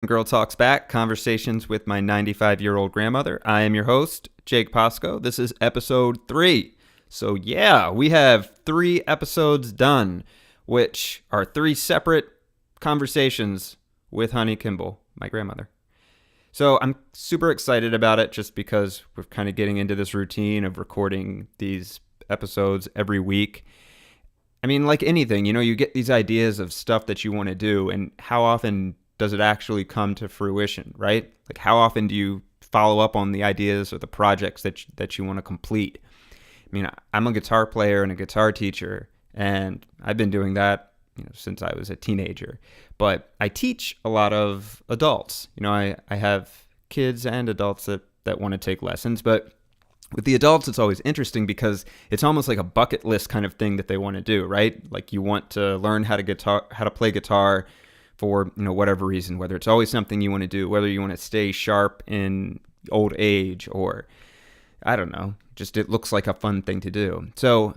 Girl Talks Back, Conversations with My 95-Year-Old Grandmother. I am your host, Jake Pasco. This is episode 3. So yeah, we have 3 episodes done, which are 3 separate conversations with Honey Kimball, my grandmother. So I'm super excited about it just because we're kind of getting into this routine of recording these episodes every week. I mean, like anything, you get these ideas of stuff that you want to do, and how often does it actually come to fruition, right? Like, how often do you follow up on the ideas or the projects that you want to complete? I mean, I'm a guitar player and a guitar teacher, and I've been doing that since I was a teenager. But I teach a lot of adults. I have kids and adults that want to take lessons, but with the adults, it's always interesting because it's almost like a bucket list kind of thing that they want to do, right? Like, you want to learn how to play guitar for whatever reason, whether it's always something you want to do, whether you want to stay sharp in old age, or I don't know, just it looks like a fun thing to do. So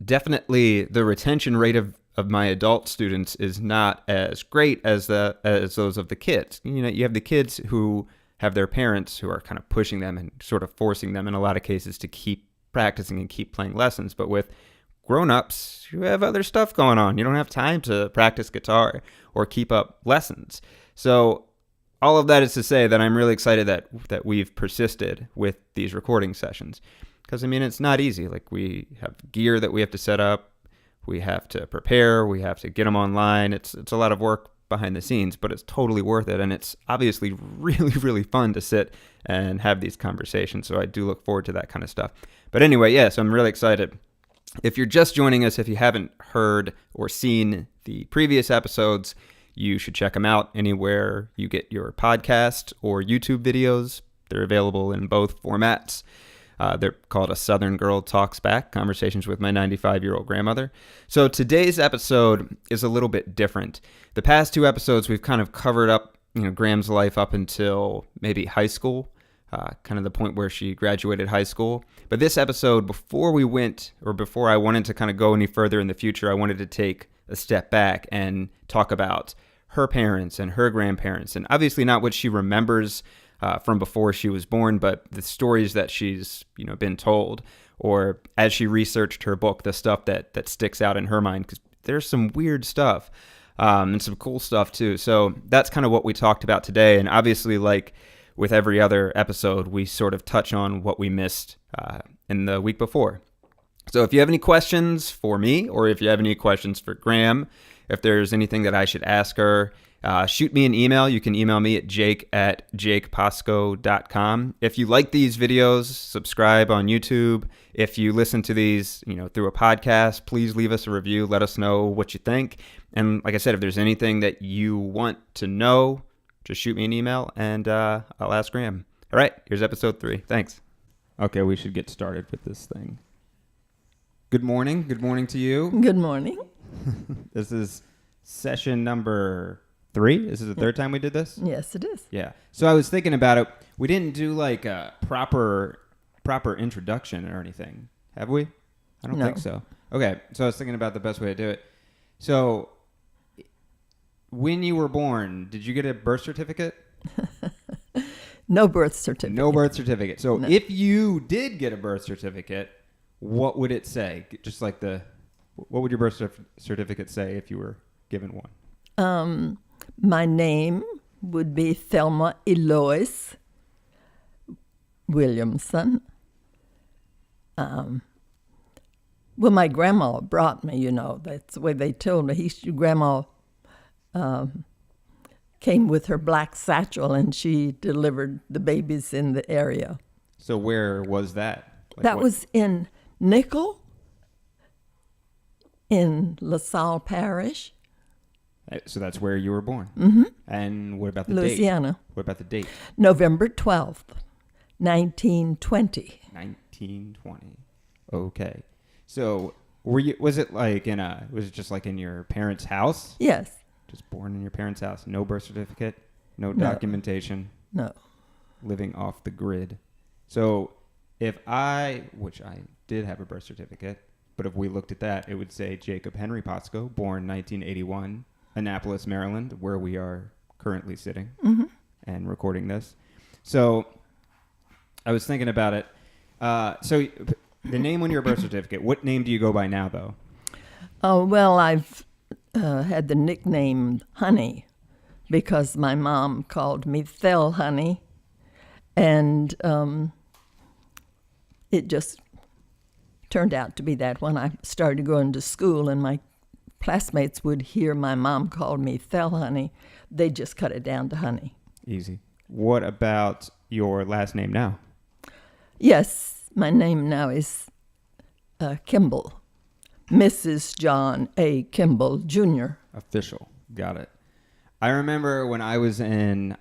definitely the retention rate of my adult students is not as great as those of the kids. You have the kids who have their parents who are kind of pushing them and sort of forcing them in a lot of cases to keep practicing and keep playing lessons. But with grown-ups, you have other stuff going on. You don't have time to practice guitar or keep up lessons. So all of that is to say that I'm really excited that we've persisted with these recording sessions. Because, it's not easy. Like, we have gear that we have to set up. We have to prepare. We have to get them online. It's a lot of work behind the scenes, but it's totally worth it. And it's obviously really, really fun to sit and have these conversations. So I do look forward to that kind of stuff. But anyway, yes, I'm really excited. If you're just joining us, if you haven't heard or seen the previous episodes, you should check them out anywhere you get your podcast or YouTube videos. They're available in both formats. They're called A Southern Girl Talks Back, Conversations with My 95-Year-Old Grandmother. So today's episode is a little bit different. The past 2 episodes, we've kind of covered up, Gram's life up until maybe high school, kind of the point where she graduated high school. But this episode, before I wanted to kind of go any further in the future, I wanted to take a step back and talk about her parents and her grandparents, and obviously not what she remembers from before she was born, but the stories that she's been told, or as she researched her book, the stuff that sticks out in her mind, because there's some weird stuff and some cool stuff too. So that's kind of what we talked about today. And obviously, like with every other episode, we sort of touch on what we missed in the week before. So if you have any questions for me, or if you have any questions for Gram, if there's anything that I should ask her, shoot me an email. You can email me at jake@jakepasco.com. If you like these videos, subscribe on YouTube. If you listen to these, through a podcast, please leave us a review. Let us know what you think. And like I said, if there's anything that you want to know, just shoot me an email and I'll ask Graham. All right, here's episode 3. Thanks. Okay, we should get started with this thing. Good morning. Good morning to you. Good morning. This is session number 3? This is the 3rd time we did this? Yes, it is. Yeah. So I was thinking about it. We didn't do like a proper introduction or anything, have we? I don't think so. Okay. So I was thinking about the best way to do it. So when you were born, did you get a birth certificate? No birth certificate. No birth certificate. So if you did get a birth certificate, what would it say? Just like what would your birth certificate say if you were given one? My name would be Thelma Eloise Williamson. Well, my grandma brought me, that's the way they told me. Grandma came with her black satchel, and she delivered the babies in the area. So where was that? That was in Nickel, in LaSalle Parish. So that's where you were born. Mm-hmm. And what about the Louisiana. date? What about the date? November 12th, 1920. 1920. Okay. So was it just like in your parents' house? Yes. Just born in your parents' house. No birth certificate, no documentation. No. Living off the grid. So which I did have a birth certificate, but if we looked at that, it would say Jacob Henry Pasco, born 1981, Annapolis, Maryland, where we are currently sitting. Mm-hmm. and recording this. So I was thinking about it. So the name on your birth certificate, what name do you go by now, though? Oh, well, I've had the nickname Honey because my mom called me Thel Honey, and it just turned out to be that. When I started going to school and my classmates would hear my mom call me Thel Honey, they just cut it down to Honey. Easy. What about your last name now? Yes, my name now is Kimball, Mrs. John A. Kimball, Jr. Official. Got it. I remember when I was in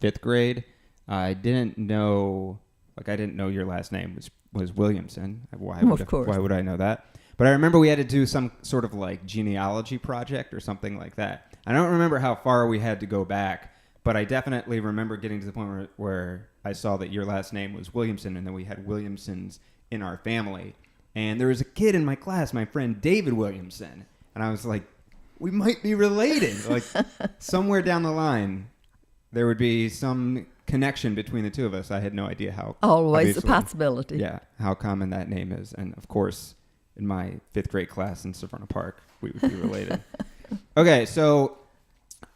fifth grade, I didn't know your last name was Williamson. Why would I know that? But I remember we had to do some sort of like genealogy project or something like that. I don't remember how far we had to go back, but I definitely remember getting to the point where I saw that your last name was Williamson, and then we had Williamsons in our family. And there was a kid in my class, my friend David Williamson, and I was like, we might be related. Like somewhere down the line, there would be some connection between the two of us. I had no idea how. Always a possibility. Yeah, how common that name is. And of course, in my fifth grade class in Savannah Park, we would be related. Okay, so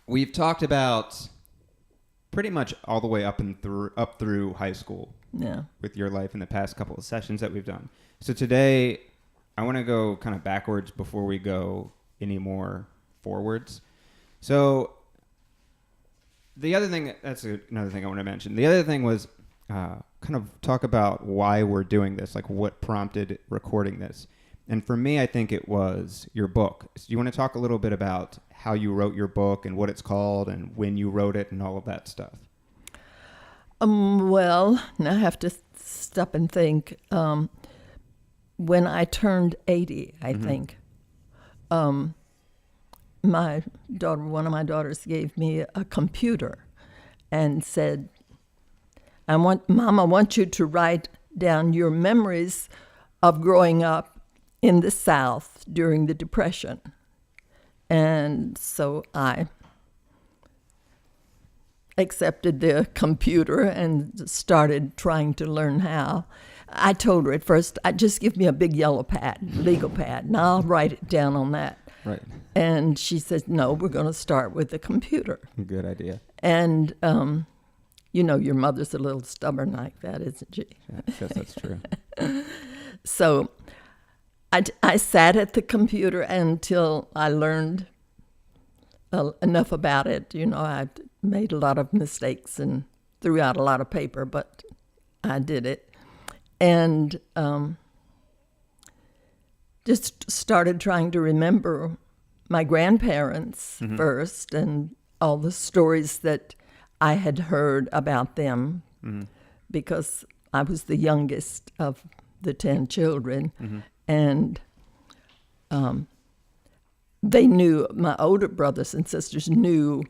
we've talked about pretty much all the way up through high school. Yeah. With your life in the past couple of sessions that we've done. So today, I want to go kind of backwards before we go any more forwards. So another thing I want to mention. The other thing was kind of talk about why we're doing this, like what prompted recording this. And for me, I think it was your book. So do you want to talk a little bit about how you wrote your book and what it's called and when you wrote it and all of that stuff? Well, now I have to stop and think. When I turned 80, I think, one of my daughters gave me a computer and said, Mom, I want you to write down your memories of growing up in the South during the Depression. And so I accepted the computer and started trying to learn how. I told her at first, just give me a big yellow pad, legal pad, and I'll write it down on that. Right. And she said, no, we're going to start with the computer. Good idea. And, your mother's a little stubborn like that, isn't she? Yeah, I guess that's true. So I sat at the computer until I learned enough about it. I made a lot of mistakes and threw out a lot of paper, but I did it. And just started trying to remember my grandparents first and all the stories that I had heard about them because I was the youngest of the 10 children. And they knew, my older brothers and sisters knew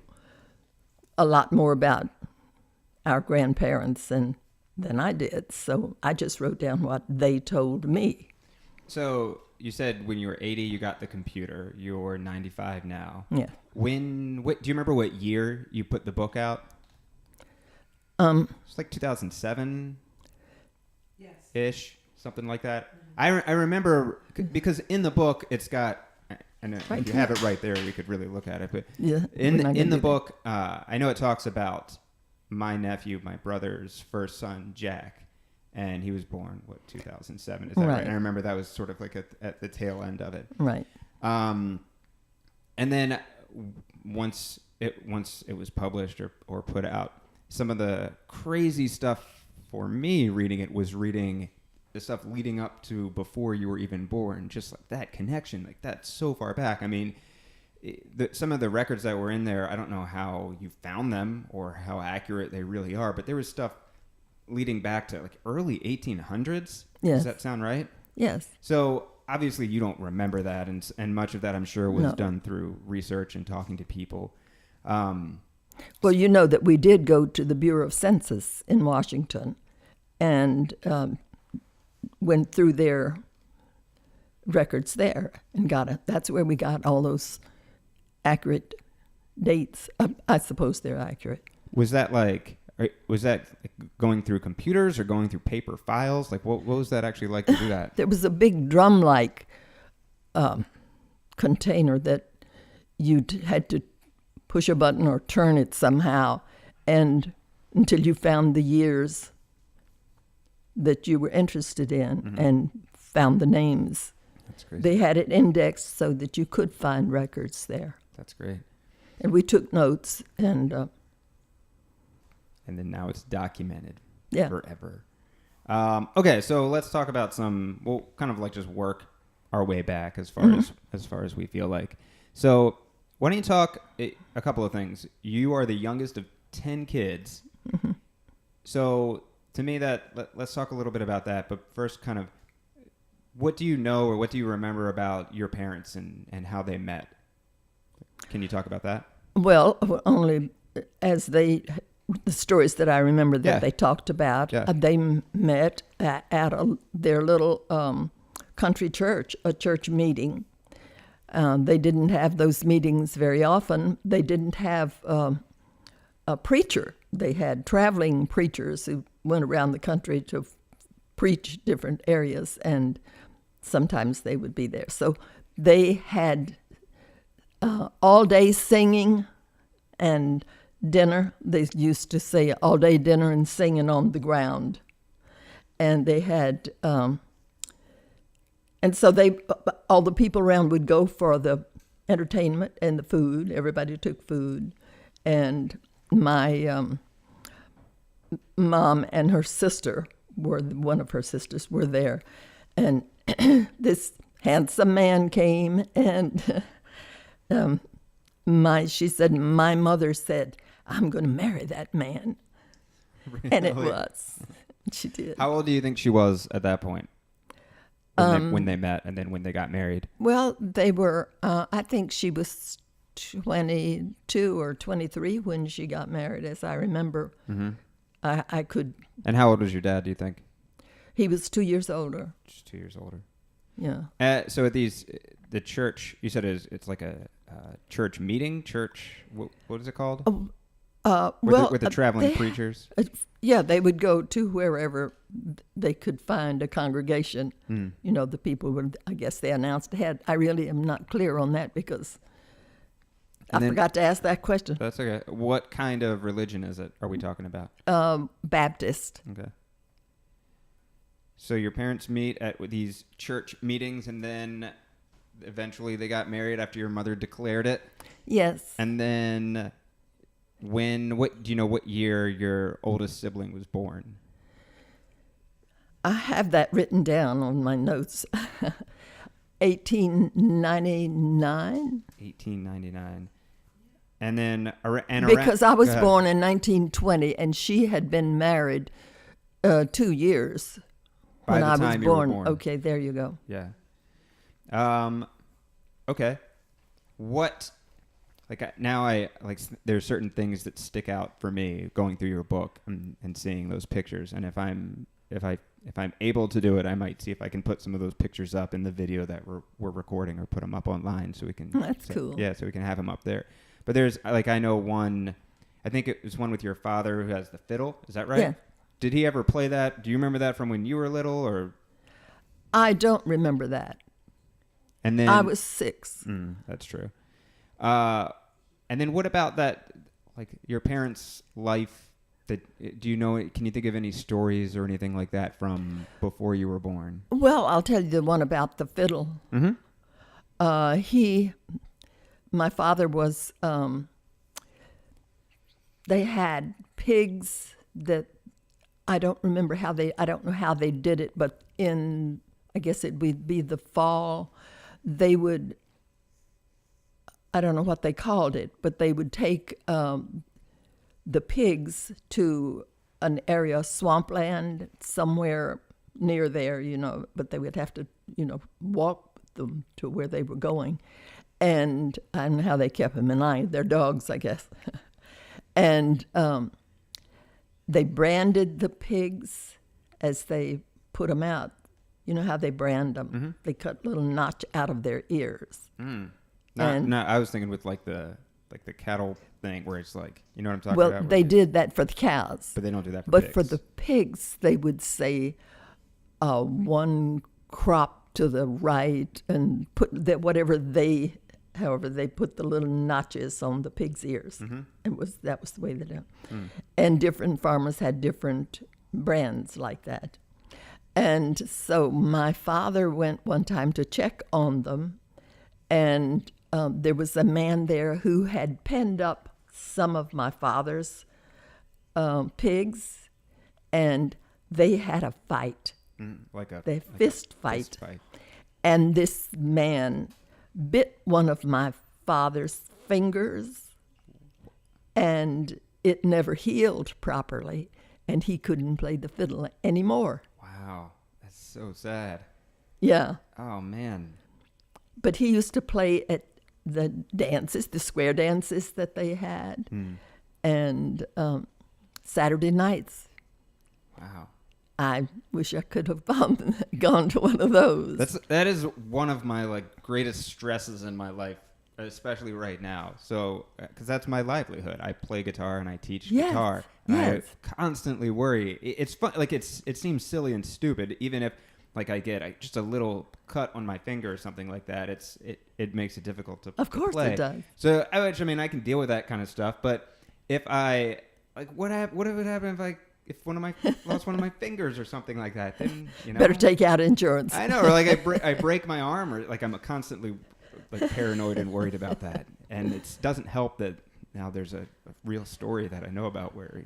a lot more about our grandparents than I did. So I just wrote down what they told me. So you said when you were 80, you got the computer. You're 95 now. Yeah. Do you remember what year you put the book out? It's like 2007. Yes. Ish, something like that. I remember because in the book it's got, and if you have it right there, we could really look at it. But yeah, in the book, I know it talks about my nephew, my brother's first son, Jack, and he was born, 2007? Is that right? And I remember that was sort of like at the tail end of it. Right. And then once it was published or put out, some of the crazy stuff for me reading it was reading the stuff leading up to before you were even born, just like that connection, like that's so far back. I mean, some of the records that were in there, I don't know how you found them or how accurate they really are, but there was stuff leading back to like early 1800s. Yes. Does that sound right? Yes. So obviously you don't remember that, and much of that I'm sure was done through research and talking to people. Well, you know that we did go to the Bureau of Census in Washington and went through their records there and that's where we got all those accurate dates. I suppose they're accurate. Was that going through computers or going through paper files? Like, what was that actually like to do that? There was a big drum-like container that you had to push a button or turn it somehow, and until you found the years that you were interested in and found the names. That's crazy. They had it indexed so that you could find records there. That's great. And we took notes, and then now it's documented yeah. forever. Okay, so let's talk about we'll kind of like just work our way back as far as we feel like. So why don't you talk a couple of things? You are the youngest of 10 kids. Mm-hmm. So to me, let's talk a little bit about that. But first, kind of, what do you know or what do you remember about your parents and how they met? Can you talk about that? Well, only as the stories that I remember that they talked about, they met at their little country church, a church meeting. They didn't have those meetings very often. They didn't have a preacher. They had traveling preachers who went around the country to preach different areas, and sometimes they would be there. So they had all day singing and dinner. They used to say all day dinner and singing on the ground. And they had, and so all the people around would go for the entertainment and the food. Everybody took food. And my mom and her sister one of her sisters were there. And this handsome man came, and she said, my mother said, I'm going to marry that man. Really? And it was. She did. How old do you think she was at that point when they met and then when they got married? Well, they were, I think she was 22 or 23 when she got married, as I remember. Mm-hmm. I could. And how old was your dad, do you think? He was 2 years older. Just 2 years older. Yeah. So at the church, you said it's like a church meeting? What is it called? With the traveling preachers? Yeah, they would go to wherever they could find a congregation. Mm. You know, the people would, I guess they announced ahead. I really am not clear on that because I forgot to ask that question. That's okay. What kind of religion are we talking about? Baptist. Okay. So your parents meet at these church meetings, and then eventually they got married after your mother declared it? Yes. And then do you know what year your oldest sibling was born? I have that written down on my notes. 1899. 1899. And then because I was born in 1920, and she had been married 2 years when I was born. Okay, there you go. Yeah. Okay. What? There's certain things that stick out for me going through your book and seeing those pictures. And if I'm able to do it, I might see if I can put some of those pictures up in the video that we're recording, or put them up online so we can. That's cool. Yeah, so we can have them up there. But there's I know one. I think it was one with your father who has the fiddle. Is that right? Yeah. Did he ever play that? Do you remember that from when you were little, or? I don't remember that. And then I was 6. That's true. And then what about that? Like your parents' life. Do you know? Can you think of any stories or anything like that from before you were born? Well, I'll tell you the one about the fiddle. Mm-hmm. My father was. They had pigs that I don't know how they did it, but I guess it would be the fall. They would. I don't know what they called it, but they would take the pigs to an area, swampland, somewhere near there, but they would have to, walk them to where they were going. And I don't know how they kept them in line. They're dogs, I guess. And they branded the pigs as they put them out. You know how they brand them? Mm-hmm. They cut little notch out of their ears. Mm. No, I was thinking with like the like the cattle thing where it's like, you know what I'm talking Well, about? they did that for the cows. But they don't do that for But pigs. for the pigs, they would say one crop to the right and put that however they put the little notches on the pig's ears. That was the way they did it. And different farmers had different brands like that. And so my father went one time to check on them, and there was a man there who had penned up some of my father's pigs, and they had a fight. Fist fight. And this man bit one of my father's fingers, and it never healed properly, and he couldn't play the fiddle anymore. Wow, that's so sad. Yeah. Oh, man. But he used to play at the dances, the square dances that they had, and Saturday nights. Wow. I wish I could have gone to one of those. That is one of my like greatest stresses in my life, especially right now. So, because that's my livelihood. I play guitar and I teach guitar. And I constantly worry. It's fun. Like it seems silly and stupid. Even if like I get just a little cut on my finger or something like that, it makes it difficult to. Of course play. it does. So I can deal with that kind of stuff. But if I like, what would happen if I lost one of my fingers or something like that? Then better take out insurance. I know, or like I break my arm, or like I'm constantly like paranoid and worried about that, and it doesn't help that now there's a real story that I know about where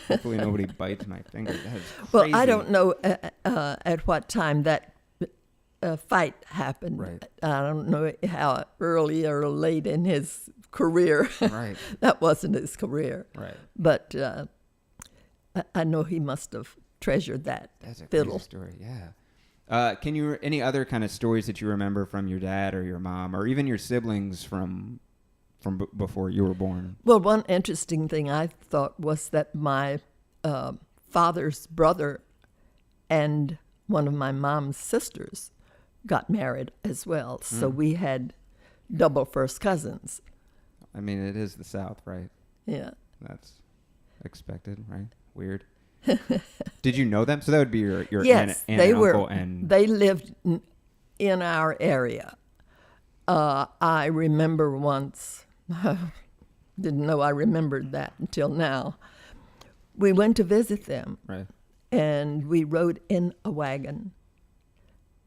hopefully nobody bites my finger. That is crazy. Well, I don't know at what time that fight happened. Right. I don't know how early or late in his career. Right. That wasn't his career. Right. But I know he must have treasured that That's a fiddle. crazy story. Yeah. Can you any other kind of stories that you remember from your dad or your mom or even your siblings from before you were born? Well, one interesting thing I thought was that my father's brother and one of my mom's sisters got married as well. So we had double first cousins. I mean, it is the South, right? Yeah. That's expected, right? Weird. Did you know them? So that would be your yes, aunt they and were. uncle and They lived in our area. I remember once. Didn't know I remembered that until now. We went to visit them, right. and we rode in a wagon,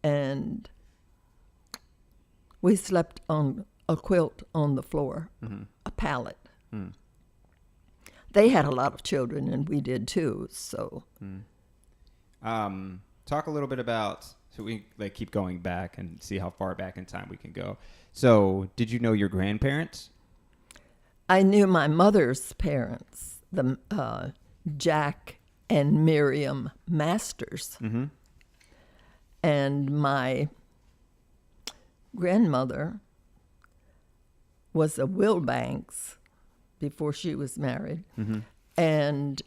and we slept on a quilt on the floor, a pallet. They had a lot of children, and we did too. So, talk a little bit about. So we like keep going back and see how far back in time we can go. So, did you know your grandparents? I knew my mother's parents, the Jack and Miriam Masters, and my grandmother was a Wilbanks before she was married. And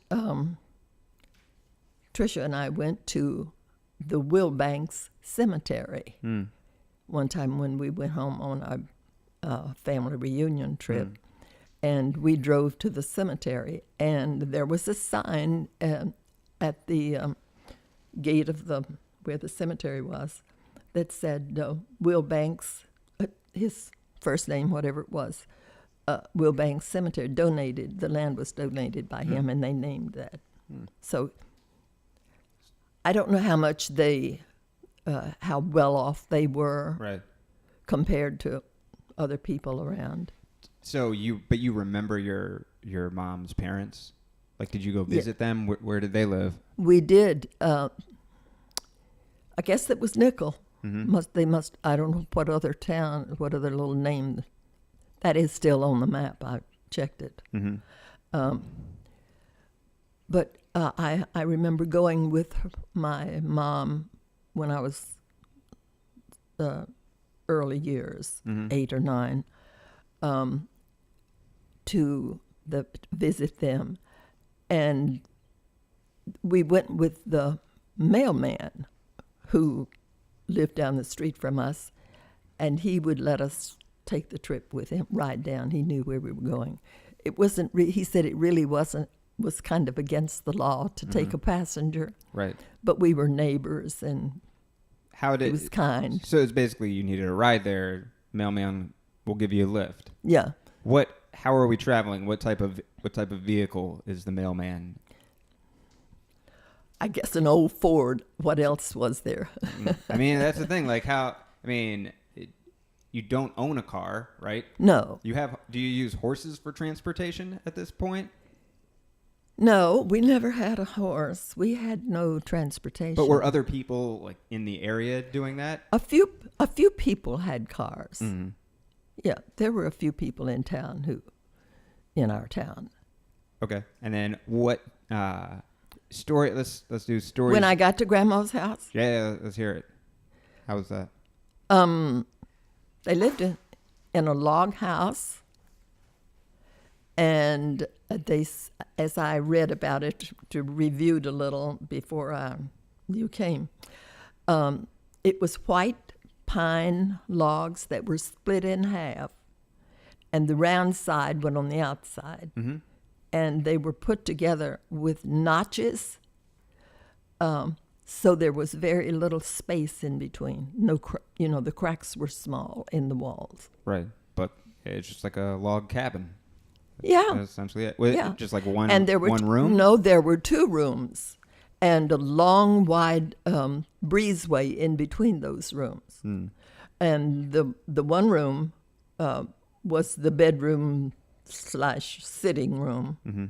Tricia and I went to the Wilbanks Cemetery one time when we went home on a family reunion trip. And we drove to the cemetery, and there was a sign at the gate of where the cemetery was that said Wilbanks, his first name, whatever it was, Wilbanks Cemetery donated. The land was donated by him, and they named that. So I don't know how much how well off they were, Right. compared to other people around. So you remember your mom's parents? Like, did you go visit them? Where did they live? We did. I guess it was Nickel. I don't know what other town, what other little name. That is still on the map. I checked it. But I remember going with my mom when I was early years, 8 or 9, to visit them. And we went with the mailman who lived down the street from us, and he would let us take the trip with him, ride down. He knew where we were going. It wasn't. He said it really wasn't. Was kind of against the law to take a passenger. Right. But we were neighbors, and it was kind. So it's basically you needed a ride there. Mailman will give you a lift. Yeah. How are we traveling? What type of vehicle is the mailman? I guess an old Ford. What else was there? I mean, that's the thing. Like you don't own a car, right? No. Do you use horses for transportation at this point? No, we never had a horse. We had no transportation. But were other people like in the area doing that? A few people had cars. Mm-hmm. Yeah, there were a few people in our town. Okay. And then what story? Let's do stories. When I got to Grandma's house, Yeah, let's hear it. How was that? they lived in a log house, and as I read about it, reviewed a little before you came, it was white pine logs that were split in half, and the round side went on the outside, and they were put together with notches, so there was very little space in between. The cracks were small in the walls. Right, but it's just like a log cabin. Yeah. That's essentially it. Was it just like one room? No, there were 2 rooms and a long, wide breezeway in between those rooms. And the one room was the bedroom / sitting room. Mm-hmm.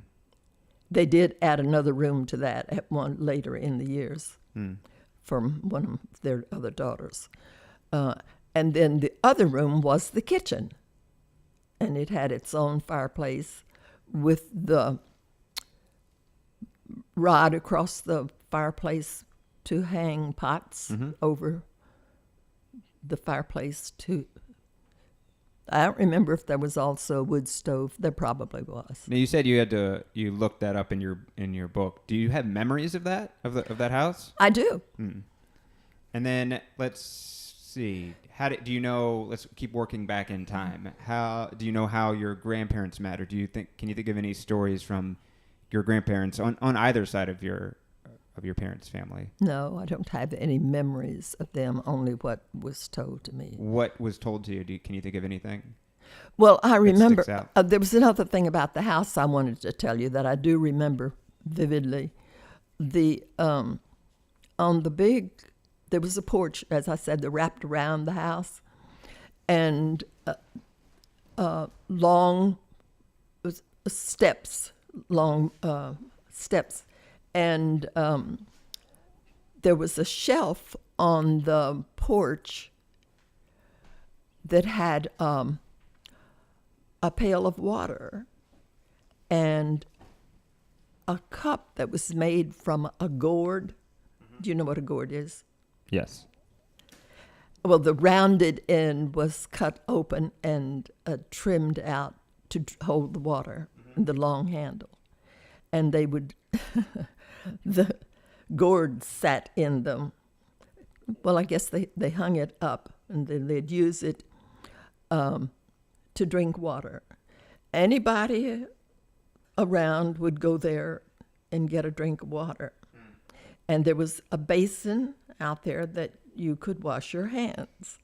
They did add another room to that at one later in the years from one of their other daughters. And then the other room was the kitchen. And it had its own fireplace with the rod across the fireplace to hang pots over the fireplace too. I don't remember if there was also a wood stove. There probably was. Now you said you looked that up in your book. Do you have memories of that of that house? I do. And then let's see. Do you know? Let's keep working back in time. How do you know how your grandparents met, or can you think of any stories from your grandparents on either side of your parents' family? No, I don't have any memories of them. Only what was told to me. What was told to you? Can you think of anything? Well, I remember there was another thing about the house I wanted to tell you that I do remember vividly. There was a porch, as I said, that wrapped around the house, and long steps, and there was a shelf on the porch that had a pail of water and a cup that was made from a gourd. Do you know what a gourd is? Yes. Well, the rounded end was cut open and trimmed out to hold the water, the long handle. And they would, the gourd sat in them. Well, I guess they hung it up, and then they'd use it to drink water. Anybody around would go there and get a drink of water. And there was a basin out there that you could wash your hands.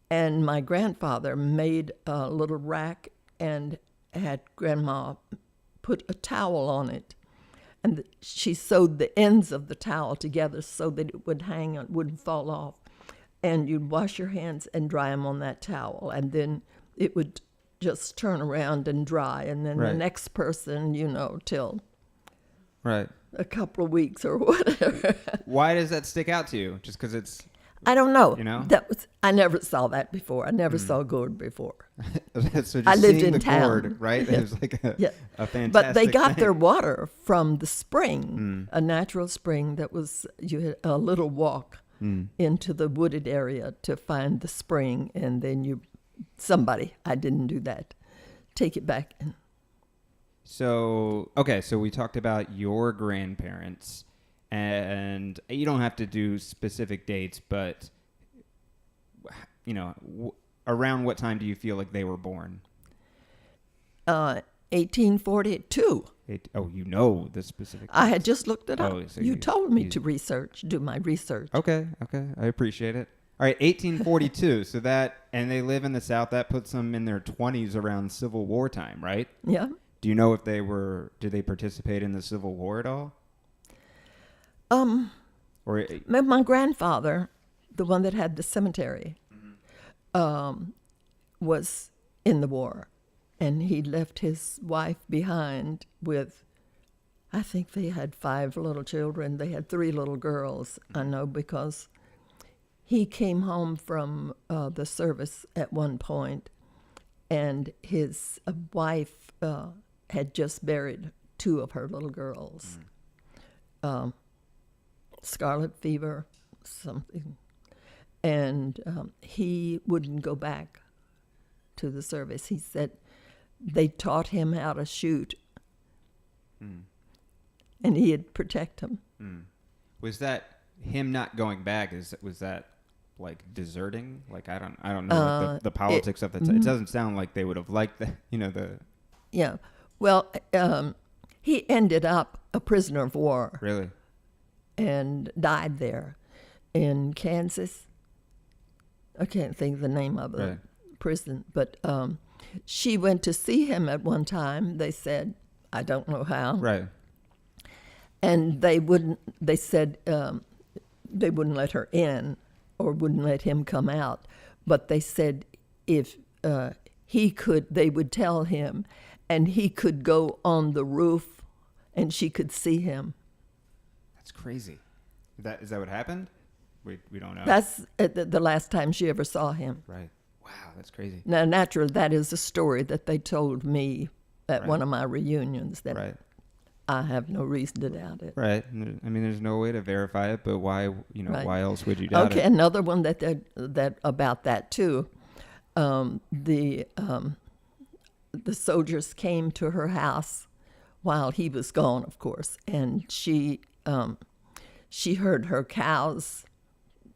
And my grandfather made a little rack and had Grandma put a towel on it. And she sewed the ends of the towel together so that it would hang and wouldn't fall off. And you'd wash your hands and dry them on that towel. And then it would just turn around and dry. And then the next person, till a couple of weeks or whatever. Why does that stick out to you? Just because it's... I don't know. That I never saw that before. I never saw gourd before. So I lived in the town. gourd, right? Yeah. It was like a fantastic But they got thing. their water from the spring, a natural spring that was, you had a little walk into the wooded area to find the spring, and then I didn't do that, take it back. So we talked about your grandparents. And you don't have to do specific dates, but around what time do you feel like they were born? 1842. You know the specific. I had just looked it up. Oh, so you told me to do my research. Okay, I appreciate it. All right, 1842. So and they live in the South. That puts them in their 20s around Civil War time, right? Yeah. Do you know if did they participate in the Civil War at all? Or My grandfather, the one that had the cemetery, was in the war, and he left his wife behind with, I think they had 5 little children. They had 3 little girls, I know, because he came home from the service at one point, and his wife had just buried 2 of her little girls. Scarlet fever, something. And he wouldn't go back to the service. He said they taught him how to shoot, and he'd protect them. Was that him not going back? Was that like deserting? Like I don't know like the politics of the time. It doesn't sound like they would have liked the. Yeah. Well, he ended up a prisoner of war. Really? And died there in Kansas. I can't think of the name of the prison, but she went to see him at one time. They said, I don't know how. Right. And they said they wouldn't let her in or wouldn't let him come out. But they said if he could, they would tell him, and he could go on the roof and she could see him. That's crazy. Is that what happened? We don't know. That's the last time she ever saw him. Right. Wow, that's crazy. Now, naturally, that is a story that they told me at one of my reunions that I have no reason to doubt it. Right. I mean, there's no way to verify it, but why? Why else would you doubt it? Okay, another one that about that too. The soldiers came to her house while he was gone, of course, and she heard her cows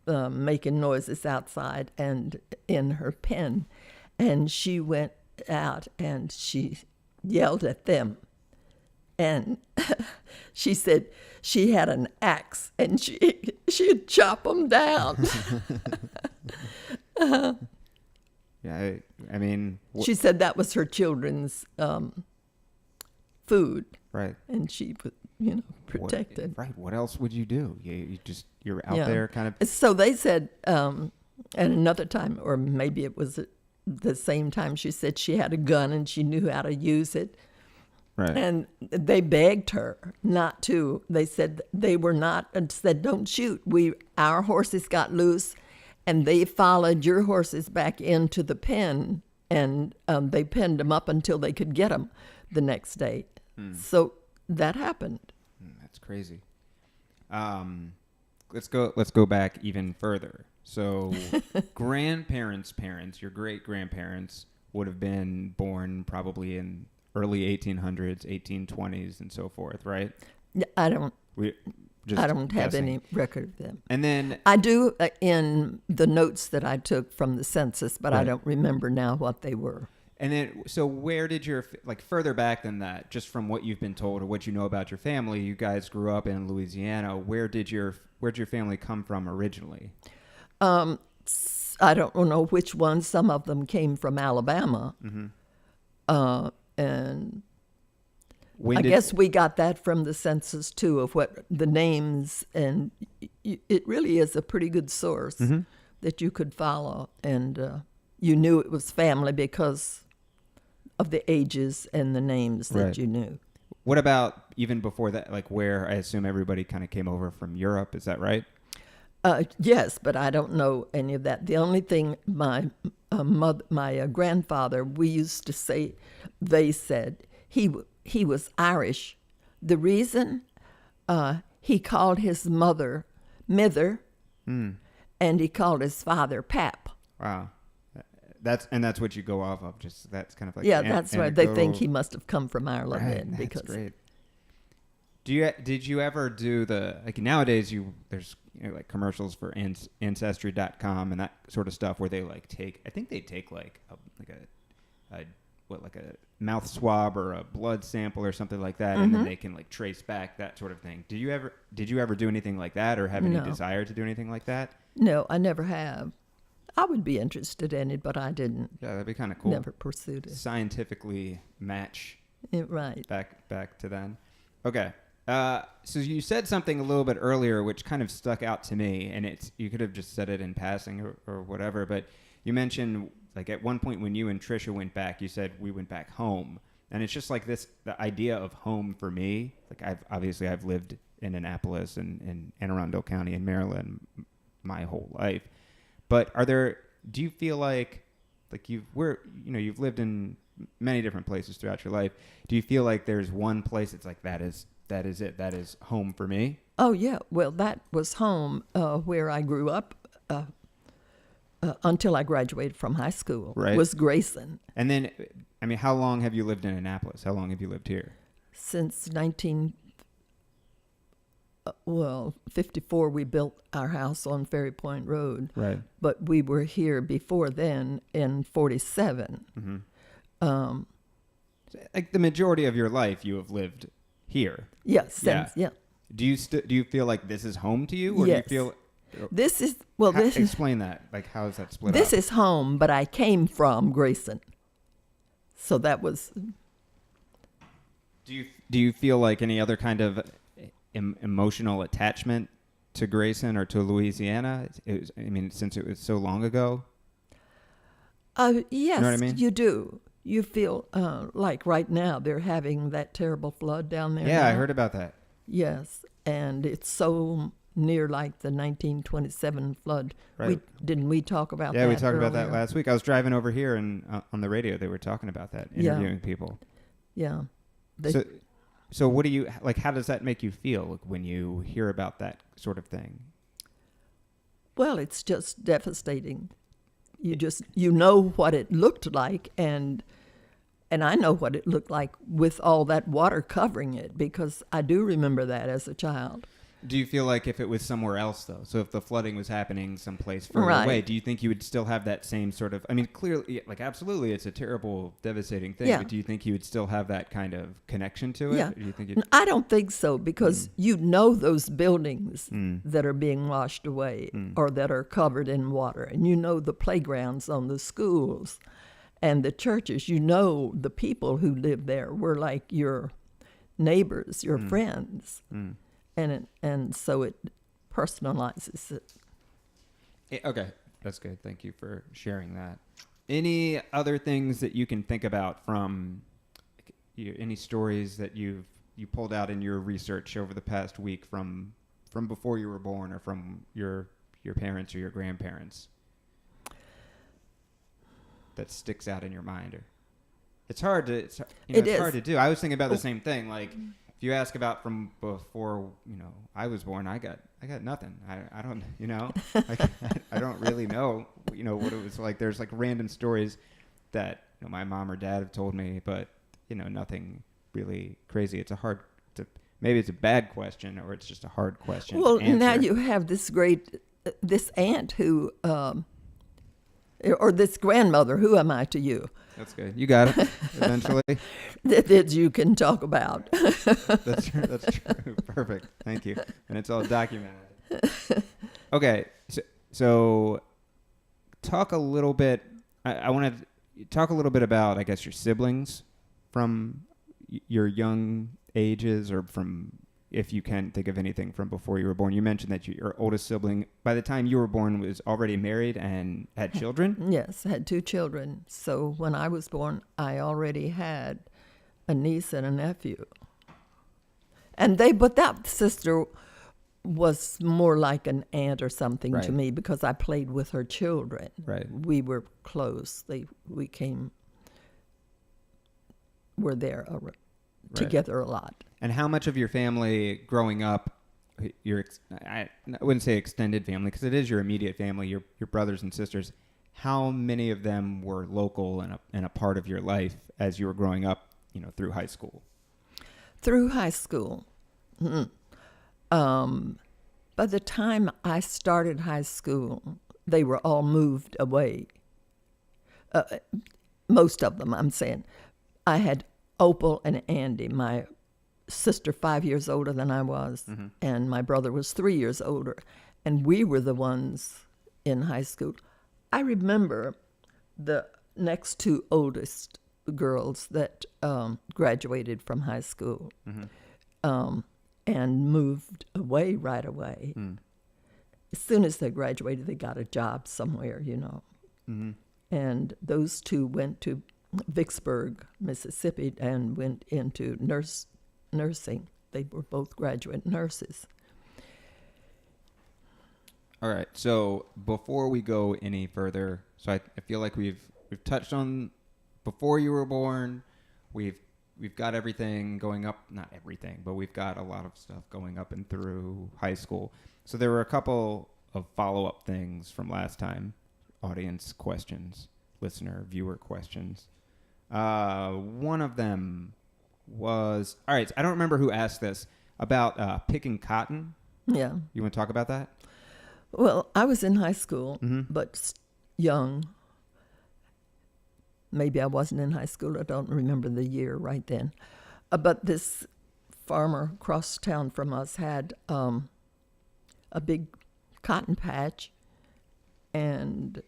making noises outside and in her pen, and she went out and she yelled at them, and she said she had an axe and she'd chop them down. Yeah, I mean, she said that was her children's food, right? And she was, protected. Right. What else would you do? You're out there kind of. So they said at another time, or maybe it was the same time, she said she had a gun and she knew how to use it. Right. And they begged her not to. They said they were not, and said, don't shoot. Our horses got loose, and they followed your horses back into the pen, and they penned them up until they could get them the next day. So that happened. That's crazy. Let's go back even further. So grandparents' parents, your great-grandparents, would have been born probably in early 1800s, 1820s, and so forth, right? I don't have guessing. any record of them. And then I do in the notes that I took from the census, but I don't remember now what they were. And then, so where did further back than that, just from what you've been told or what you know about your family, you guys grew up in Louisiana. Where'd your family come from originally? I don't know which ones. Some of them came from Alabama. And I guess we got that from the census too, of what the names, and it really is a pretty good source that you could follow. And you knew it was family because of the ages and the names that you knew. What about even before that, like where I assume everybody kind of came over from Europe? Is that right? Yes, but I don't know any of that. The only thing my grandfather, we used to say, they said he was Irish. The reason he called his mother Mither, and he called his father Pap. Wow. That's what you go off of. Just that's kind of like that's right. They think he must have come from Ireland, right. because that's great. Did you ever do the, like, nowadays there's like commercials for ancestry.com and that sort of stuff where they like take, I think they take like a mouth swab or a blood sample or something like that, and then they can like trace back that sort of thing. Did you ever do anything like that, or have any desire to do anything like that? No, I never have. I would be interested in it, but I didn't. Yeah, that'd be kind of cool. Never pursued it. Scientifically match Right. back to then. Okay. So you said something a little bit earlier which kind of stuck out to me, and you could have just said it in passing or whatever, but you mentioned, like, at one point when you and Trisha went back, you said we went back home. And it's just like the idea of home for me, like I've lived in Annapolis and in Anne Arundel County in Maryland my whole life. But do you feel like you've lived in many different places throughout your life. Do you feel like there's one place it's like that is it, that is home for me? Oh yeah, well that was home where I grew up until I graduated from high school. Right. Was Grayson. And then, I mean, how long have you lived in Annapolis? How long have you lived here? Since 54, we built our house on Ferry Point Road. Right. But we were here before then in 47. Mm-hmm. Like the majority of your life, you have lived here. Yes. Yeah. Do you feel like this is home to you, or yes. do you feel? This is explain that. Like, how is that split? This is home, but I came from Grayson, so that was. Do you feel like any other kind of emotional attachment to Grayson or to Louisiana? Since it was so long ago. Yes, you know what I mean? You do. You feel like right now they're having that terrible flood down there. Yeah, now. I heard about that. Yes, and it's so near like the 1927 flood. Right. Didn't we talk about that? Yeah, we talked earlier? about that last week. I was driving over here, and on the radio they were talking about that, interviewing people. Yeah. So what do you like? How does that make you feel when you hear about that sort of thing? Well, it's just devastating. You know what it looked like, and I know what it looked like with all that water covering it, because I do remember that as a child. Do you feel like if it was somewhere else, though? So if the flooding was happening someplace further away, do you think you would still have that same sort of... I mean, clearly, like, absolutely, it's a terrible, devastating thing, but do you think you would still have that kind of connection to it? Yeah. Or do you think I don't think so, because you know those buildings that are being washed away or that are covered in water, and you know the playgrounds on the schools and the churches. You know the people who live there were like your neighbors, your friends. And so it personalizes it. Okay, that's good. Thank you for sharing that. Any other things that you can think about from any stories that you pulled out in your research over the past week from before you were born, or from your parents or your grandparents, that sticks out in your mind? Or it's hard to hard to do. I was thinking about the same thing. Like, if you ask about from before I was born, I got nothing. I don't I don't really know what it was like. There's like random stories that my mom or dad have told me, but nothing really crazy. It's maybe it's a bad question, or it's just a hard question. Well, to answer. now you have this aunt who or this grandmother. Who am I to you? That's good. You got it. Eventually. that you can talk about. That's true. Perfect. Thank you. And it's all documented. Okay. So talk a little bit. I want to talk a little bit about, I guess, your siblings from your young ages, or from, if you can think of anything from before you were born. You mentioned that your oldest sibling, by the time you were born, was already married and had children? Yes, had 2 children. So when I was born, I already had a niece and a nephew. But that sister was more like an aunt or something to me, because I played with her children. Right. We were close. Were there together a lot. And how much of your family growing up, I wouldn't say extended family, because it is your immediate family, your brothers and sisters, how many of them were local and a part of your life as you were growing up, through high school? Through high school, By the time I started high school, they were all moved away. Most of them, I'm saying. I had Opal and Andy, my sister 5 years older than I was, and my brother was 3 years older. And we were the ones in high school. I remember the next two oldest girls that graduated from high school and moved away right away. As soon as they graduated, they got a job somewhere, you know. And those two went to Vicksburg, Mississippi, and went into nursing. They were both graduate nurses. All right. So before we go any further, so I feel like we've touched on before you were born. We've got everything going up, not everything, but we've got a lot of stuff going up and through high school. So there were a couple of follow-up things from last time, audience questions, listener, viewer questions. One of them was, all right, I don't remember who asked this, about picking cotton. Yeah. You want to talk about that? Well, I was in high school, but young. Maybe I wasn't in high school. I don't remember the year right then. But this farmer across town from us had a big cotton patch, and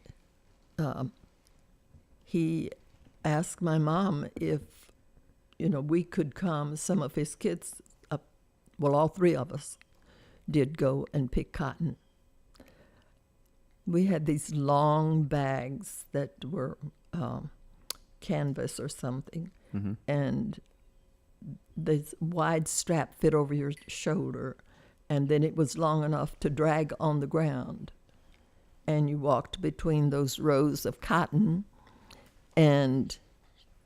he asked my mom if, you know, we could come. Some of his kids, well, all three of us did go and pick cotton. We had these long bags that were canvas or something, and this wide strap fit over your shoulder, and then it was long enough to drag on the ground. And you walked between those rows of cotton and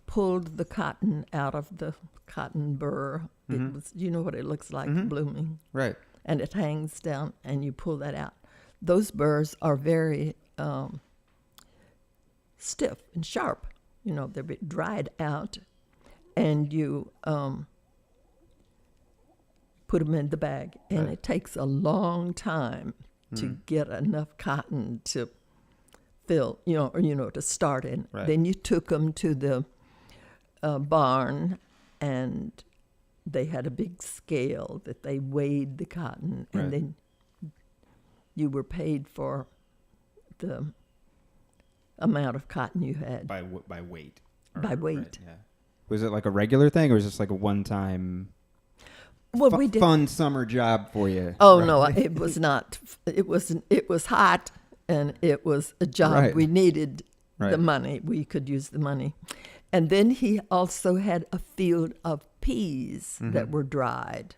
pulled the cotton out of the cotton burr. It was, you know what it looks like, blooming. Right. And it hangs down, and you pull that out. Those burrs are very stiff and sharp. You know, they're dried out, and you put them in the bag. And it takes a long time to get enough cotton to fill, to start in. Right. Then you took them to the barn, and they had a big scale that they weighed the cotton, and then you were paid for the amount of cotton you had. By weight. By weight. Right, yeah. Was it like a regular thing, or was this like a one-time Well, we did. fun summer job for you? Oh, no, it was not. It was hot, and it was a job. Right. We needed Right. the money. We could use the money. And then he also had a field of peas that were dried,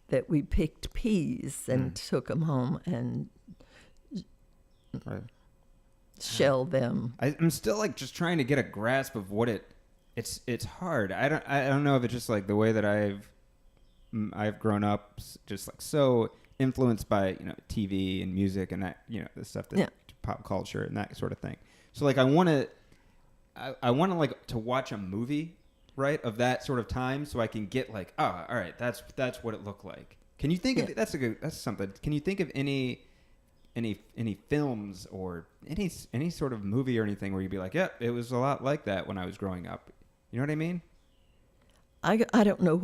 that we picked peas and took them home and shelled them. I'm still like just trying to get a grasp of what it's hard. I don't know if it's just like the way that I've grown up, just like so influenced by TV and music and that the stuff that pop culture and that sort of thing. So like I want to like to watch a movie, right, of that sort of time, so I can get like, all right, that's what it looked like. Can you think of that's something? Can you think of any films or any sort of movie or anything where you'd be like, yeah, it was a lot like that when I was growing up? You know what I mean? I don't know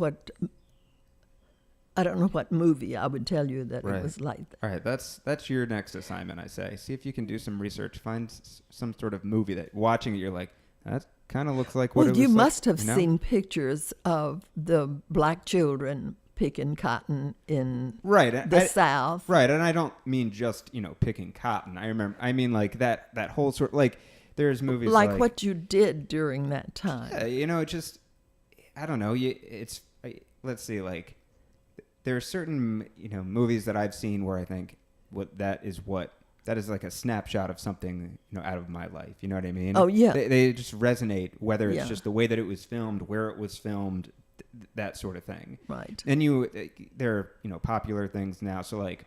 what movie I would tell you that it was like that. All right, that's your next assignment, I say. See if you can do some research. Find some sort of movie that watching it, you're like, that kind of looks like what it was. Well, you like, must have seen pictures of the black children picking cotton in the South. Right, and I don't mean just, picking cotton. I mean like that whole sort, like there's movies like what you did during that time. Yeah, it just, I don't know. Let's see, like there are certain, movies that I've seen where I think that is like a snapshot of something, out of my life. You know what I mean? Oh, yeah. They just resonate, whether it's just the way that it was filmed, where it was filmed, that sort of thing. Right. And there are, popular things now. So like,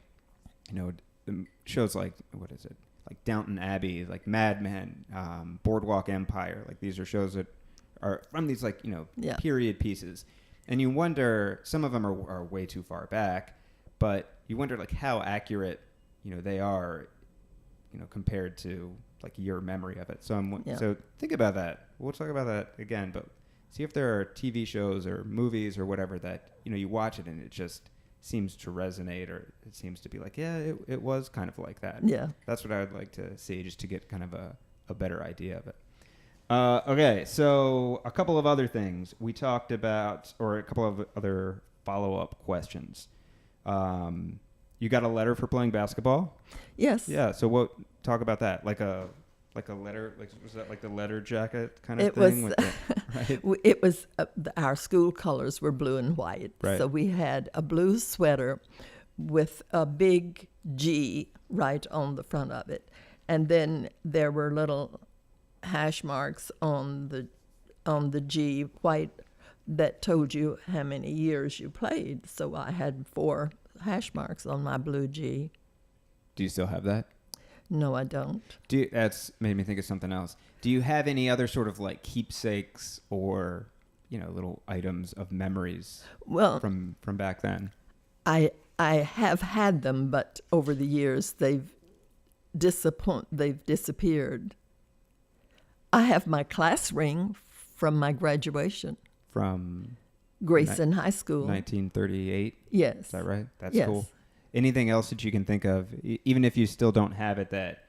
the shows like, what is it? Like Downton Abbey, like Mad Men, Boardwalk Empire. Like these are shows that are from these like, period pieces. And you wonder, some of them are way too far back, but you wonder like how accurate, they are, compared to like your memory of it. So so think about that. We'll talk about that again, but see if there are TV shows or movies or whatever that, you watch it and it just seems to resonate, or it seems to be like, yeah, it was kind of like that. Yeah. That's what I would like to see, just to get kind of a better idea of it. Okay, so a couple of other things we talked about, or a couple of other follow-up questions. You got a letter for playing basketball? Yes. Yeah. So talk about that. Like a letter. Like, was that like the letter jacket kind of It thing? was. Right? It was. Our school colors were blue and white, Right. so we had a blue sweater with a big G right on the front of it, and then there were little hash marks on the G white that told you how many years you played. So I had 4 hash marks on my blue G. Do you still have that? No, I don't. That's made me think of something else. Do you have any other sort of like keepsakes or little items of memories Well, from back then? I have had them, but over the years they've disappeared. I have my class ring from my graduation. From Grayson High School. 1938? Yes. Is that right? That's Yes. cool. Anything else that you can think of, even if you still don't have it, that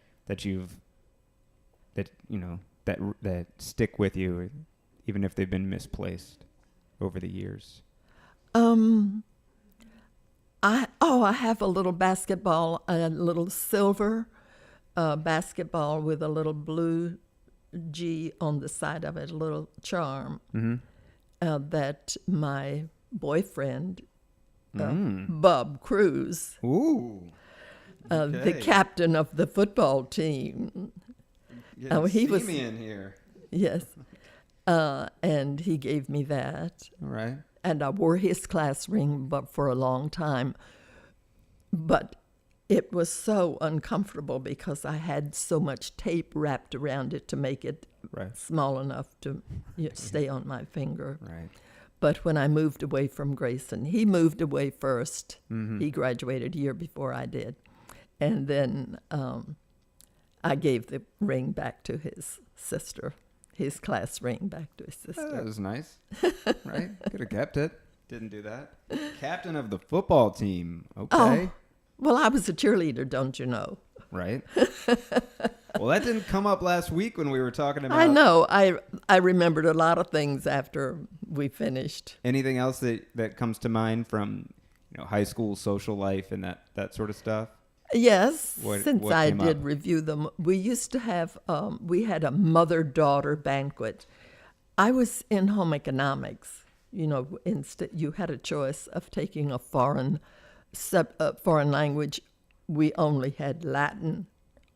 stick with you, even if they've been misplaced over the years? I have a little basketball, a little silver basketball with a little blue G on the side of it, a little charm that my boyfriend, Bob Cruz, Ooh. the captain of the football team. He was me in here. Yes, and he gave me that. All right. And I wore his class ring but for a long time. But it was so uncomfortable because I had so much tape wrapped around it to make it Right. small enough to stay on my finger. Right. But when I moved away from Grayson, he moved away first. He graduated a year before I did. And then I gave the ring back to his sister. His class ring back to his sister. That was nice. Right? Could have kept it. Didn't do that. Captain of the football team. Okay. Oh, well, I was a cheerleader, don't you know? Right. Well, that didn't come up last week when we were talking about. I know. I remembered a lot of things after we finished. Anything else that comes to mind from high school social life and that sort of stuff? Yes, What since I came did up? review them, we used to have, we had a mother-daughter banquet. I was in home economics. Instead you had a choice of taking a foreign language. We only had Latin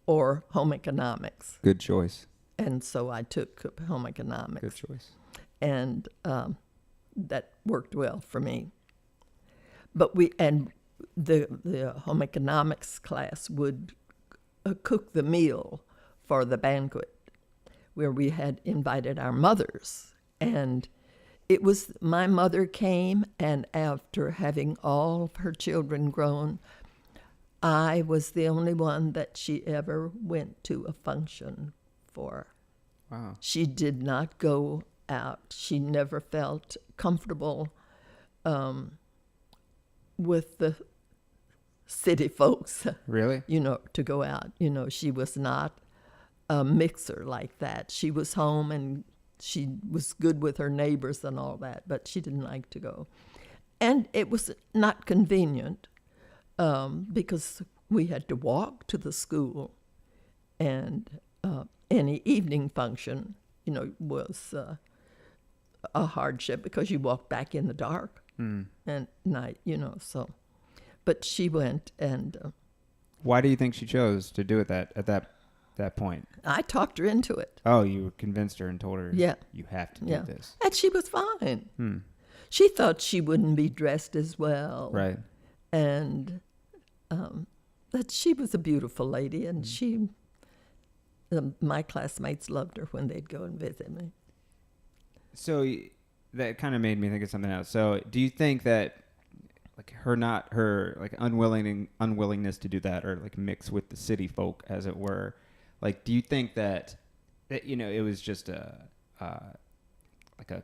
or home economics, Good choice. and so I took home economics. Good choice. And that worked well for me. But the home economics class would cook the meal for the banquet, where we had invited our mothers, and it was my mother came, and after having all of her children grown, I was the only one that she ever went to a function for. Wow. She did not go out. She never felt comfortable with the city folks, Really? to go out. She was not a mixer like that. She was home and she was good with her neighbors and all that, but she didn't like to go. And it was not convenient because we had to walk to the school, and any evening function, was a hardship because you walked back in the dark and night, so. But she went, and Why do you think she chose to do it at that point? I talked her into it. Oh, you convinced her and told her, Yeah. you have to do Yeah. this. And she was fine. She thought she wouldn't be dressed as well. Right. And that she was a beautiful lady, and my classmates loved her when they'd go and visit me. So that kind of made me think of something else. So, do you think that like her like unwillingness to do that, or like mix with the city folk, as it were, like, do you think that it was just like a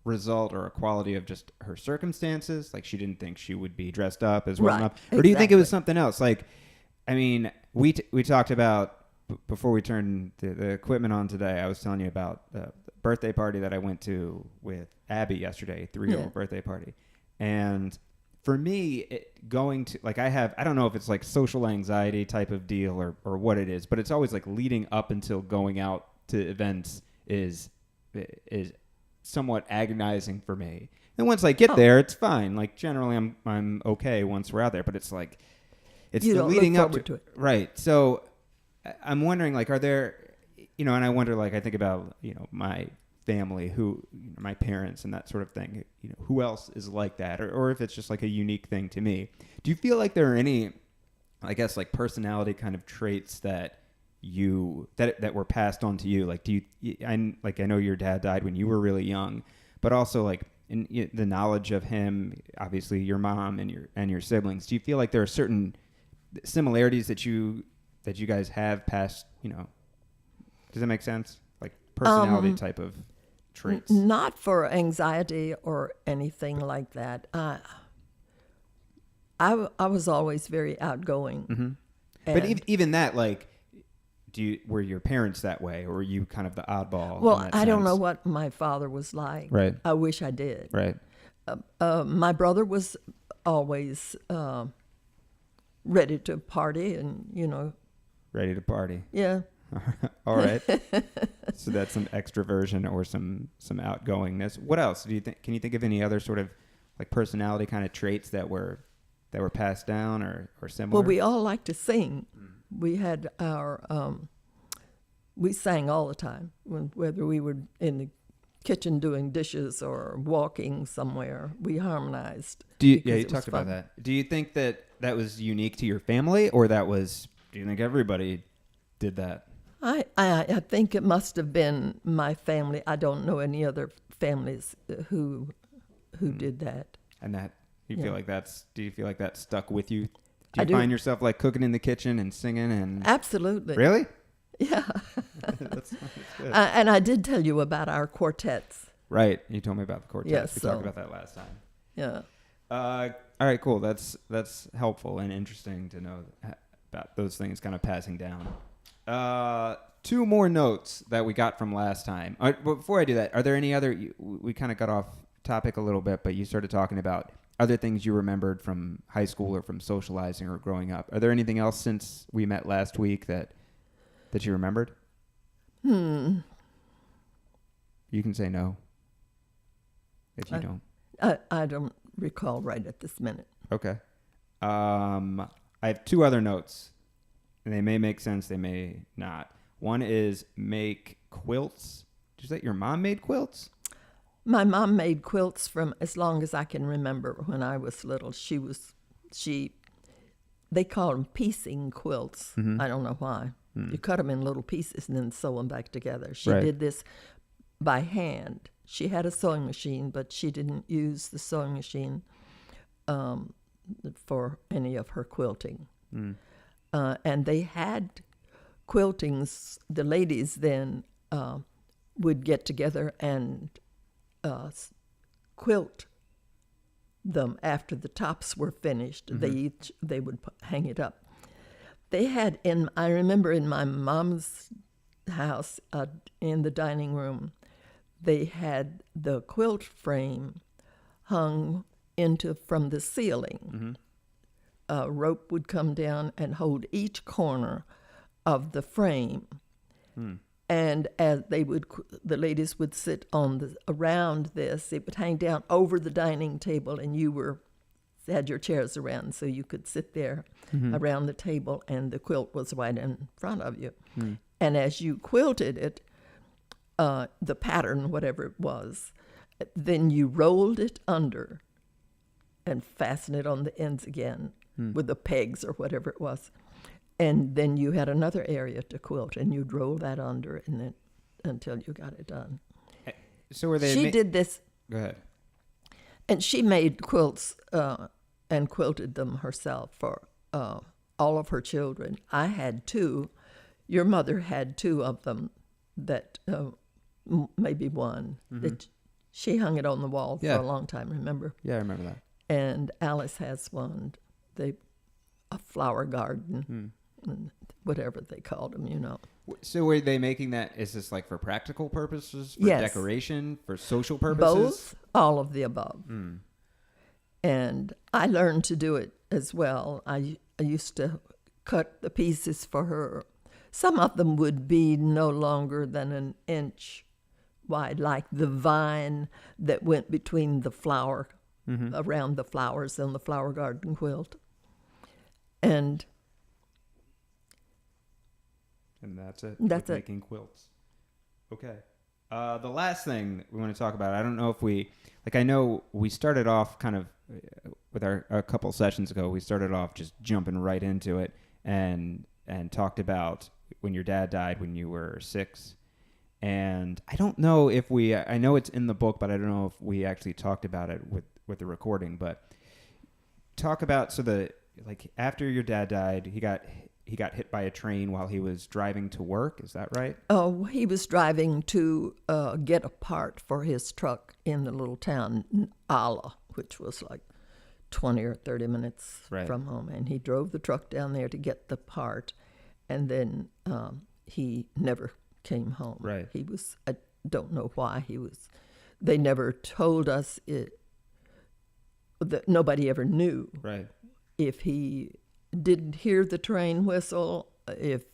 result or a quality of just her circumstances? Like, she didn't think she would be dressed up as well enough, or do you think it was something else? Like, I mean, we talked about before we turned the equipment on today. I was telling you about the birthday party that I went to with Abby yesterday, 3-year-old birthday party, and for me, going to, like, I don't know if it's like social anxiety type of deal or what it is, but it's always like leading up until going out to events is somewhat agonizing for me. And once I get there, it's fine. Like, generally I'm okay once we're out there, but it's like, it's you the don't leading look up forward to it. Right. So I'm wondering, like, are there, and I wonder, like, I think about, my family, my parents and that sort of thing, who else is like that, or if it's just like a unique thing to me. Do you feel like there are any, I guess, like personality kind of traits that that were passed on to you? Like, I know your dad died when you were really young, but also like in the knowledge of him, obviously your mom and your siblings. Do you feel like there are certain similarities that you guys have passed, does that make sense? Like personality type of traits? Not for anxiety or anything like that. I was always very outgoing. Mm-hmm. But even that, like, were your parents that way, or were you kind of the oddball? Well, I don't know what my father was like. Right. I wish I did. Right. My brother was always ready to party, and ready to party. Yeah. All right. So that's some extroversion or some outgoingness. What else do you think? Can you think of any other sort of like personality kind of traits that were passed down or similar? Well, we all like to sing. We had we sang all the time, whether we were in the kitchen doing dishes or walking somewhere. We harmonized. You talked about that. Do you think that was unique to your family, or do you think everybody did that? I think it must have been my family. I don't know any other families who did that. And that do you feel like that stuck with you? I Do you find yourself like cooking in the kitchen and singing and Absolutely. Really? Yeah. that's good. And I did tell you about our quartets. Right. You told me about the quartet. Yes, we talked about that last time. Yeah. All right, cool. That's helpful and interesting to know about those things kind of passing down. 2 more notes that we got from last time. Before I do that, are there any other? We kind of got off topic a little bit, but you started talking about other things you remembered from high school or from socializing or growing up. Are there anything else since we met last week that you remembered? You can say no if you don't. I don't recall right at this minute. Okay. I have 2 other notes, and they may make sense, they may not. One is make quilts. Did you say your mom made quilts? My mom made quilts from as long as I can remember. When I was little, they call them piecing quilts. Mm-hmm. I don't know why. You cut them in little pieces and then sew them back together. She Right. did this by hand. She had a sewing machine, but she didn't use the sewing machine for any of her quilting. And they had quiltings. The ladies then would get together and quilt them after the tops were finished. They would hang it up. They had I remember in my mom's house in the dining room, they had the quilt frame hung from the ceiling. A rope would come down and hold each corner of the frame. And as the ladies would sit around this, it would hang down over the dining table, and you had your chairs around, so you could sit there around the table, and the quilt was right in front of you. And as you quilted it, the pattern, whatever it was, then you rolled it under and fastened it on the ends again with the pegs or whatever it was. And then you had another area to quilt, and you'd roll that under and then until you got it done. So were they? She did this Go ahead. And she made quilts and quilted them herself for all of her children. I had two. Your mother had two of them that maybe one. That she hung it on the wall for a long time, remember? Yeah, I remember that. And Alice has one, a flower garden, and whatever they called them, you know. So were they making that, is this like for practical purposes, for Yes. decoration, for social purposes? Both, all of the above. And I learned to do it as well. I used to cut the pieces for her. Some of them would be no longer than an inch wide, like the vine that went between the flower, around the flowers in the flower garden quilt. And that's it. That's it. Making quilts. Okay. The last thing we want to talk about, I don't know if I know we started off kind of with a couple sessions ago, we started off just jumping right into it and talked about when your dad died when you were 6. And I don't know if I know it's in the book, but I don't know if we actually talked about it with the recording, but talk about, after your dad died, he got hit by a train while he was driving to work. Is that right? oh, he was driving to get a part for his truck in the little town, Ala, which was like 20 or 30 minutes from home. And he drove the truck down there to get the part, and then he never came home. Right. He was, I don't know why he was, they never told us that nobody ever knew. Right. If he didn't hear the train whistle, if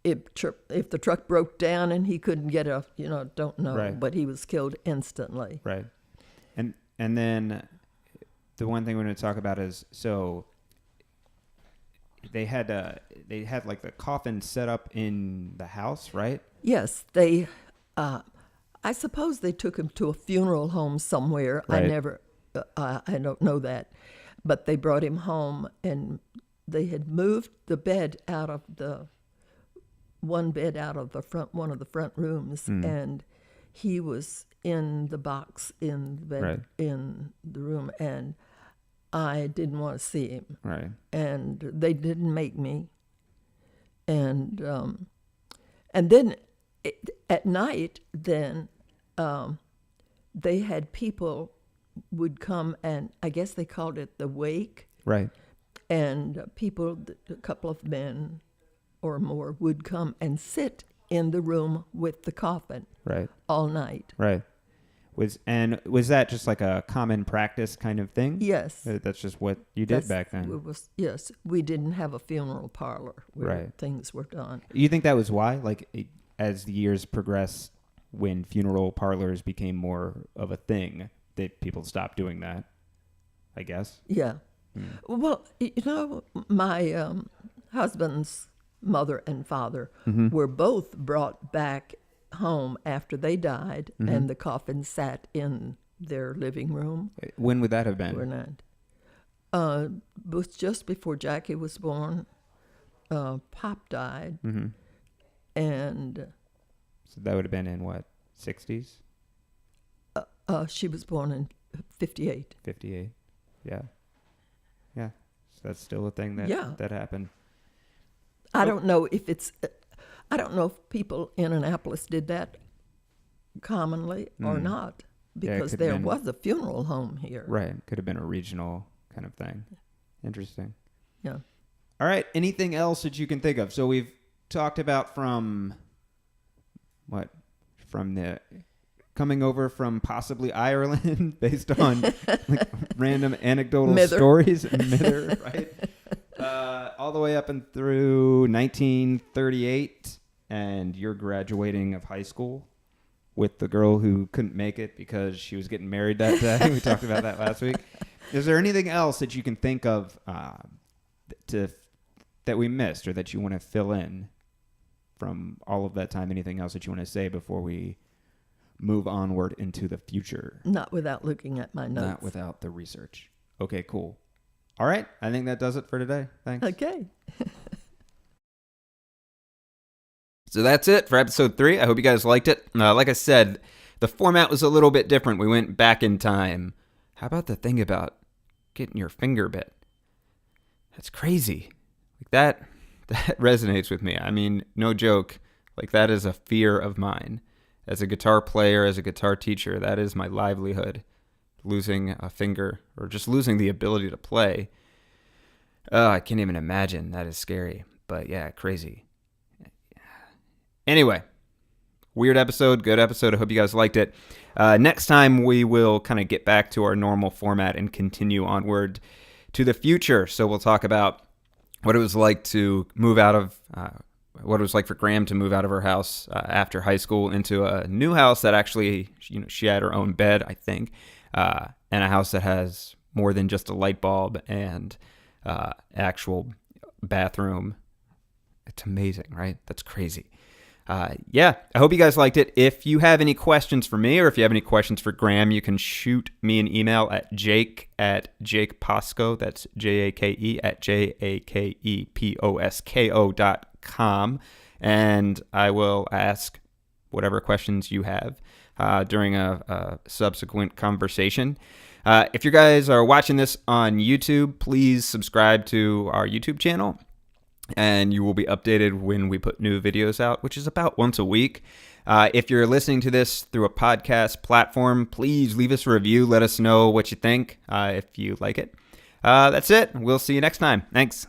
the truck broke down and he couldn't get don't know. Right. But he was killed instantly. Right. And then the one thing we're going to talk about is, so they had like the coffin set up in the house, right? Yes, they. I suppose they took him to a funeral home somewhere. Right. I don't know that, but they brought him home, and they had moved the bed out of the one of the front rooms, and he was in the box in the bed in the room, and I didn't want to see him. Right. And they didn't make me. And then at night, then they had people would come, and I guess they called it the wake. Right. And people, a couple of men or more, would come and sit in the room with the coffin. Right. All night. Right. Was that just like a common practice kind of thing? Yes. That's just what you did back then. Yes. We didn't have a funeral parlor where things were done. You think that was why? Like, as the years progressed, when funeral parlors became more of a thing, that people stopped doing that, I guess? Yeah. Well, my husband's mother and father were both brought back home after they died, and the coffin sat in their living room. When would that have been? It was just before Jackie was born. Pop died, and so that would have been in what, 60s? She was born in 58. 58, yeah. So that's still a thing that happened. I don't know if people in Annapolis did that commonly or not, because there was a funeral home here. Right. Could have been a regional kind of thing. Interesting. Yeah. All right. Anything else that you can think of? So we've talked about from the coming over from possibly Ireland based on like random anecdotal stories and Mither, right? All the way up and through 1938, and you're graduating of high school with the girl who couldn't make it because she was getting married that day. We talked about that last week. Is there anything else that you can think of that we missed, or that you want to fill in from all of that time? Anything else that you want to say before we move onward into the future? Not without looking at my notes. Not without the research. Okay, cool. All right. I think that does it for today. Thanks. Okay. So that's it for episode 3. I hope you guys liked it. Like I said, The format was a little bit different. We went back in time. How about the thing about getting your finger bit? That's crazy. Like that resonates with me. I mean, no joke. Like that is a fear of mine. As a guitar player, as a guitar teacher, that is my livelihood. Losing a finger or just losing the ability to play. I can't even imagine. That is scary. But yeah, crazy. Anyway, weird episode, good episode. I hope you guys liked it. Next time we will kind of get back to our normal format and continue onward to the future. So we'll talk about what it was like to move out of, what it was like for Graham to move out of her house after high school into a new house that actually, she had her own bed, I think, and a house that has more than just a light bulb and actual bathroom. It's amazing, right? That's crazy. Yeah, I hope you guys liked it. If you have any questions for me or if you have any questions for Graham, you can shoot me an email at jake@jakeposco, that's Jake @jakeposko.com, and I will ask whatever questions you have during a subsequent conversation. If you guys are watching this on YouTube, please subscribe to our YouTube channel, and you will be updated when we put new videos out, which is about once a week. If you're listening to this through a podcast platform, please leave us a review. Let us know what you think if you like it. That's it. We'll see you next time. Thanks.